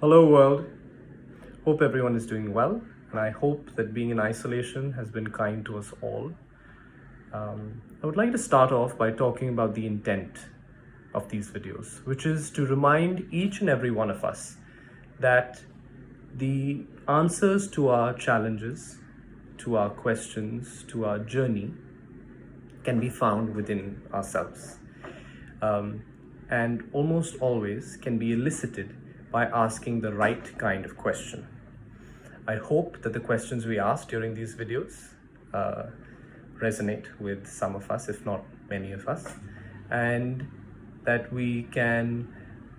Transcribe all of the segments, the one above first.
Hello world, hope everyone is doing well, and I hope that being in isolation has been kind to us all. I would like to start off by talking about the intent of these videos, which is to remind each and every one of us that the answers to our challenges, to our questions, to our journey can be found within ourselves. And almost always can be elicited by asking the right kind of question. I hope that the questions we ask during these videos resonate with some of us, if not many of us, and that we can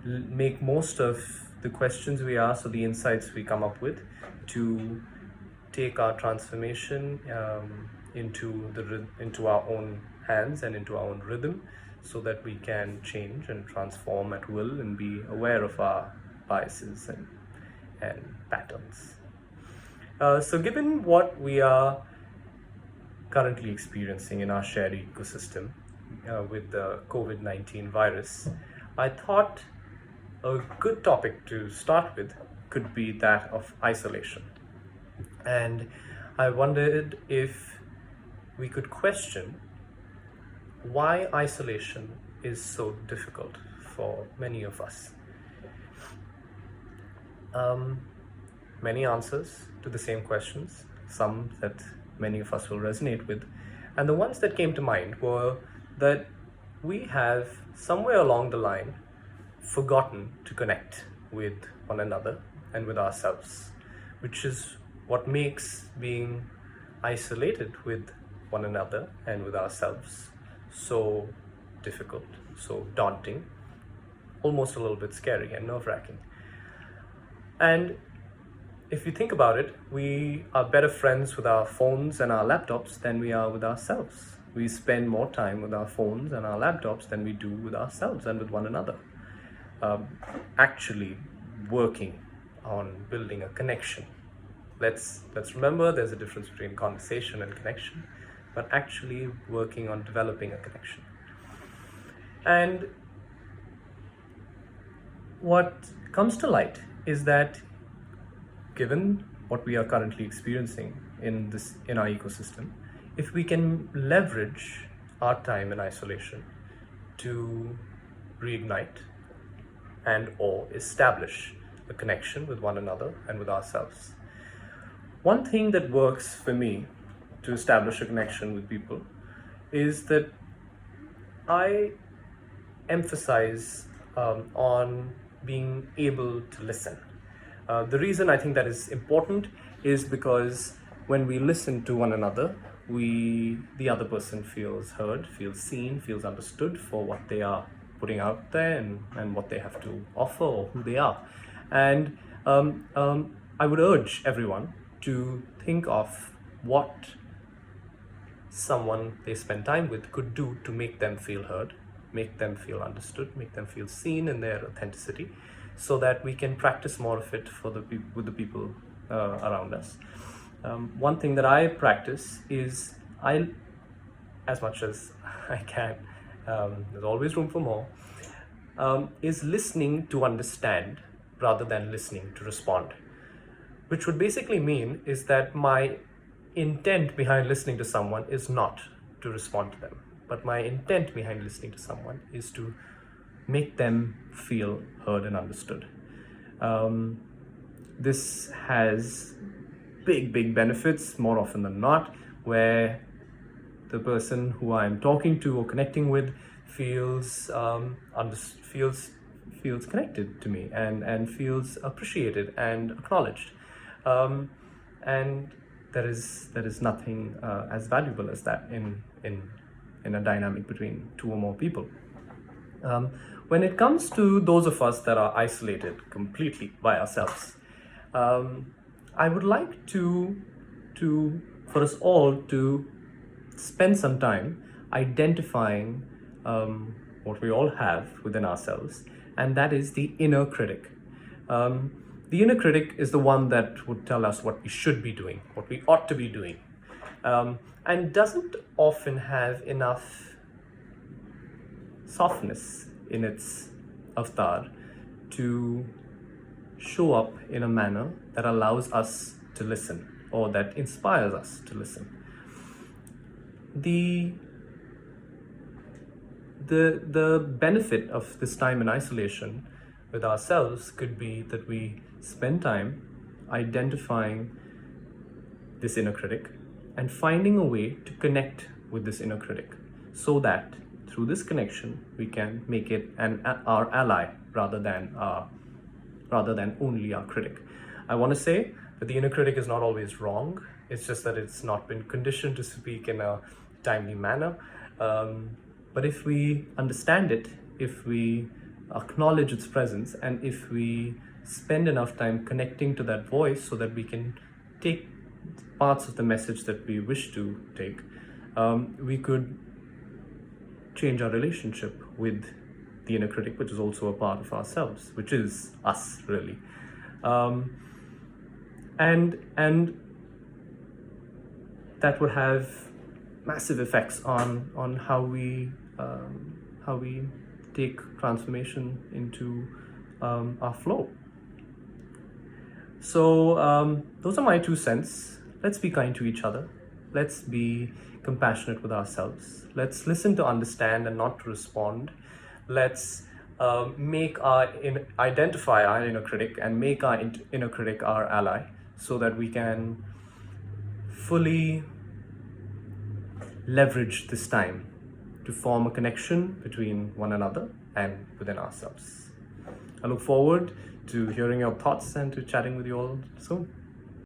make most of the questions we ask or the insights we come up with to take our transformation into our own hands and into our own rhythm, so that we can change and transform at will and be aware of our biases and patterns. So given what we are currently experiencing in our shared ecosystem with the COVID-19 virus, I thought a good topic to start with could be that of isolation. And I wondered if we could question why isolation is so difficult for many of us. Many answers to the same questions, some that many of us will resonate with. And the ones that came to mind were that we have somewhere along the line forgotten to connect with one another and with ourselves, which is what makes being isolated with one another and with ourselves so difficult, so daunting, almost a little bit scary and nerve-wracking. And if you think about it, we are better friends with our phones and our laptops than we are with ourselves. We spend more time with our phones and our laptops than we do with ourselves and with one another. Actually working on building a connection. Let's remember there's a difference between conversation and connection, but actually working on developing a connection. And what comes to light is that given what we are currently experiencing in our ecosystem, if we can leverage our time in isolation to reignite and or establish a connection with one another and with ourselves. One thing that works for me to establish a connection with people is that I emphasize on being able to listen. The reason I think that is important is because when we listen to one another, the other person feels heard, feels seen, feels understood for what they are putting out there and what they have to offer or who they are. And I would urge everyone to think of what someone they spend time with could do to make them feel heard, make them feel understood, make them feel seen in their authenticity, so that we can practice more of it with the people around us. One thing that I practice is as much as I can, there's always room for more, is listening to understand rather than listening to respond. Which would basically mean is that my intent behind listening to someone is not to respond to them, but my intent behind listening to someone is to make them feel heard and understood. This has big benefits more often than not, where the person who I'm talking to or connecting with feels connected to me and feels appreciated and acknowledged. And there is nothing as valuable as that in a dynamic between two or more people. When it comes to those of us that are isolated completely by ourselves, I would like for us all to spend some time identifying what we all have within ourselves, and that is the inner critic. The inner critic is the one that would tell us what we should be doing, what we ought to be doing, and doesn't often have enough softness in its avatar to show up in a manner that allows us to listen, or that inspires us to listen. The benefit of this time in isolation with ourselves could be that we spend time identifying this inner critic and finding a way to connect with this inner critic, so that through this connection we can make it our ally rather than only our critic. I want to say that the inner critic is not always wrong. It's just that it's not been conditioned to speak in a timely manner. But if we understand it, if we acknowledge its presence, and if we spend enough time connecting to that voice so that we can take parts of the message that we wish to take, we could change our relationship with the inner critic, which is also a part of ourselves, which is us, really. And that would have massive effects on how we take transformation into our flow. So those are my 2 cents. Let's be kind to each other. Let's be compassionate with ourselves. Let's listen to understand and not to respond. Let's identify our inner critic and make our inner critic our ally, so that we can fully leverage this time to form a connection between one another and within ourselves. I look forward to hearing your thoughts and to chatting with you all soon.